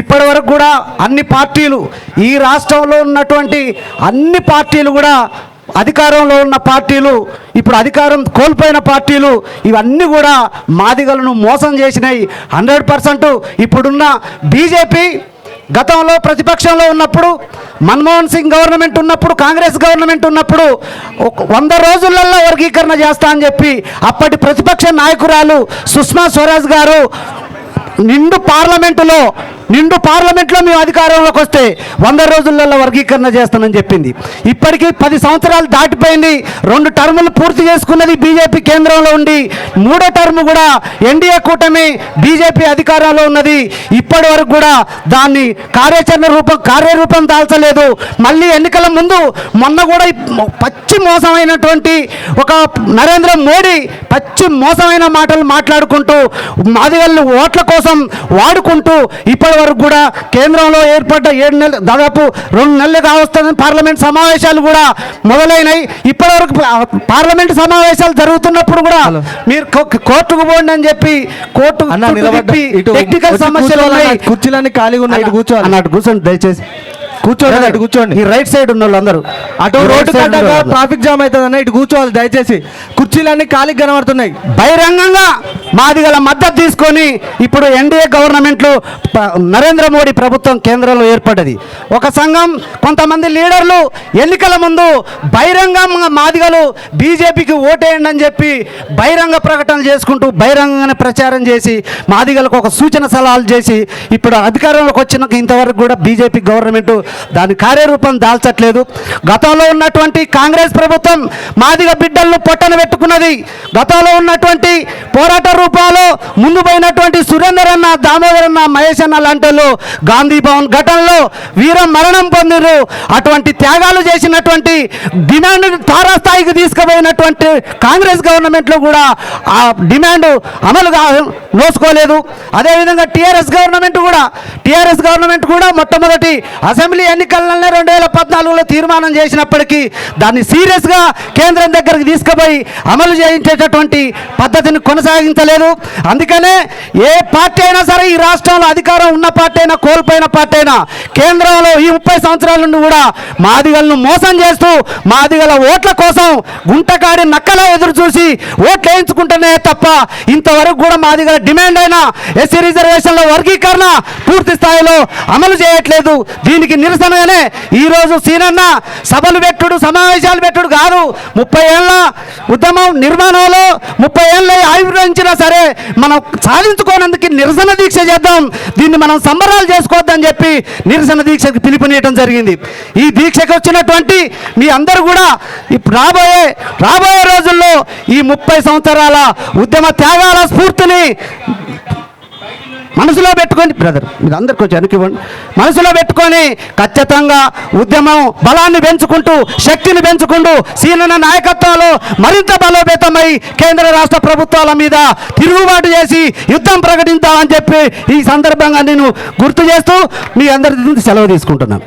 ఇప్పటి వరకు కూడా అన్ని పార్టీలు, ఈ రాష్ట్రంలో ఉన్నటువంటి అన్ని పార్టీలు కూడా, అధికారంలో ఉన్న పార్టీలు, ఇప్పుడు అధికారం కోల్పోయిన పార్టీలు, ఇవన్నీ కూడా మాదిగలను మోసం చేసినాయి 100%. ఇప్పుడున్న బీజేపీ గతంలో ప్రతిపక్షంలో ఉన్నప్పుడు, మన్మోహన్ సింగ్ గవర్నమెంట్ ఉన్నప్పుడు, కాంగ్రెస్ గవర్నమెంట్ ఉన్నప్పుడు 100 రోజులలో వర్గీకరణ చేస్తా అని చెప్పి అప్పటి ప్రతిపక్ష నాయకురాలు సుష్మా స్వరాజ్ గారు నిండు పార్లమెంట్లో మేము అధికారంలోకి వస్తే 100 రోజులలో వర్గీకరణ చేస్తానని చెప్పింది. ఇప్పటికీ 10 సంవత్సరాలు దాటిపోయింది. 2 టర్ములు పూర్తి చేసుకున్నది బీజేపీ కేంద్రంలో ఉండి, 3వ టర్ము కూడా ఎన్డీఏ కూటమి బీజేపీ అధికారంలో ఉన్నది. ఇప్పటి వరకు కూడా దాన్ని కార్యరూపం దాల్చలేదు. మళ్ళీ ఎన్నికల ముందు మొన్న కూడా పచ్చి మోసమైనటువంటి ఒక నరేంద్ర మోడీ పచ్చి మోసమైన మాటలు మాట్లాడుకుంటూ మాదిగలను ఓట్ల కోసం వాడుకుంటూ ఇప్పటి వరకు కూడా కేంద్రంలో ఏర్పడ్డ 7 నెలలు, దాదాపు 2 నెలలు కావస్తుందని పార్లమెంట్ సమావేశాలు కూడా మొదలైనవి. ఇప్పటి వరకు పార్లమెంట్ సమావేశాలు జరుగుతున్నప్పుడు కూడా మీరు కోర్టుకు పోండి అని చెప్పి టెక్నికల్ సమస్యలు ఉన్నాయి, కుర్చీలన్నీ ఖాళీగా ఉన్నాయి, ఇటు కూర్చోవాలి అన్నట్టు కూర్చోండి, దయచేసి కూర్చోండి, అటు కూర్చోండి. ఈ రైట్ సైడ్ ఉన్న వాళ్ళందరూ అటు రోడ్డు కట్టగా ట్రాఫిక్ జామ్ అవుతుంది అన్న, ఇటు కూర్చోవాలి దయచేసి. కుర్చీలన్నీ ఖాళీ కనబడుతున్నాయి. బహిరంగంగా మాదిగల మద్దతు తీసుకొని ఇప్పుడు ఎన్డీఏ గవర్నమెంట్లో నరేంద్ర మోడీ ప్రభుత్వం కేంద్రంలో ఏర్పడ్డది. ఒక సంఘం, కొంతమంది లీడర్లు ఎన్నికల ముందు బహిరంగంగా మాదిగలు బీజేపీకి ఓటేయండి అని చెప్పి బహిరంగ ప్రకటన చేసుకుంటూ బహిరంగంగానే ప్రచారం చేసి మాదిగలకు ఒక సూచన సలహాలు చేసి ఇప్పుడు అధికారంలోకి వచ్చినాక ఇంతవరకు కూడా బీజేపీ గవర్నమెంట్ దాని కార్యరూపం దాల్చట్లేదు. గతంలో ఉన్నటువంటి కాంగ్రెస్ ప్రభుత్వం మాదిగ బిడ్డలను పొట్టన పెట్టుకున్నది. గతంలో ఉన్నటువంటి పోరాట రూపాల్లో ముందు పోయినటువంటి సురేందర్ అన్న, దామోదర్ అన్న, మహేష్ అన్న లాంటి వాళ్ళు గాంధీ భవన్ ఘటనలో వీర మరణం పొందిరు. అటువంటి త్యాగాలు చేసినటువంటి డిమాండ్ తారాస్థాయికి తీసుకుపోయినటువంటి కాంగ్రెస్ గవర్నమెంట్లో కూడా ఆ డిమాండ్ అమలుగా నోసుకోలేదు. అదేవిధంగా టీఆర్ఎస్ గవర్నమెంట్ కూడా మొట్టమొదటి అసెంబ్లీ ఎన్నికలనే 2014లో తీర్మానం చేసినప్పటికీ దాన్ని సీరియస్గా కేంద్రం దగ్గరికి తీసుకుపోయి అమలు చేయించేటటువంటి పద్ధతిని కొనసాగించలేదు. అందుకనే ఏ పార్టీ అయినా సరే, ఈ రాష్ట్రంలో అధికారం ఉన్న పార్టీ అయినా కోల్పోయిన పార్టీ అయినా, కేంద్రంలో ఈ 30 సంవత్సరాల నుండి కూడా మాదిగలను మోసం చేస్తూ మాదిగల ఓట్ల కోసం గుంటకాడి నక్కలా ఎదురు చూసి ఓట్లు వేయించుకుంటేనే తప్ప ఇంతవరకు కూడా మాదిగల డిమాండ్ అయినా ఎస్సీ రిజర్వేషన్ల వర్గీకరణ పూర్తి స్థాయిలో అమలు చేయట్లేదు. దీనికి నిరసనగానే ఈరోజు సీనన్న సభలు పెట్టుడు, సమావేశాలు పెట్టుడు కాదు, 30 ఏళ్ళ ఉద్యమం నిర్మాణంలో 30 ఏళ్ళ ఆవిర్భవించినా సరే మనం సాధించుకోనందుకు నిరసన దీక్ష చేద్దాం, దీన్ని మనం సంబరాలు చేసుకోవద్దని చెప్పి నిరసన దీక్షకు పిలుపునియటం జరిగింది. ఈ దీక్షకు వచ్చినటువంటి మీ అందరూ కూడా రాబోయే రోజుల్లో ఈ 30 సంవత్సరాల ఉద్యమ త్యాగాల స్ఫూర్తిని మనసులో పెట్టుకొని, బ్రదర్ మీరు అందరు కొంచెం వెనక్కివ్వండి, మనసులో పెట్టుకొని ఖచ్చితంగా ఉద్యమం బలాన్ని పెంచుకుంటూ, శక్తిని పెంచుకుంటూ, సీనన్న నాయకత్వంలో మరింత బలోపేతమై కేంద్ర రాష్ట్ర ప్రభుత్వాల మీద తిరుగుబాటు చేసి యుద్ధం ప్రకటిద్దామని చెప్పి ఈ సందర్భంగా నేను గుర్తు చేస్తూ మీ అందరి సెలవు తీసుకుంటున్నాను.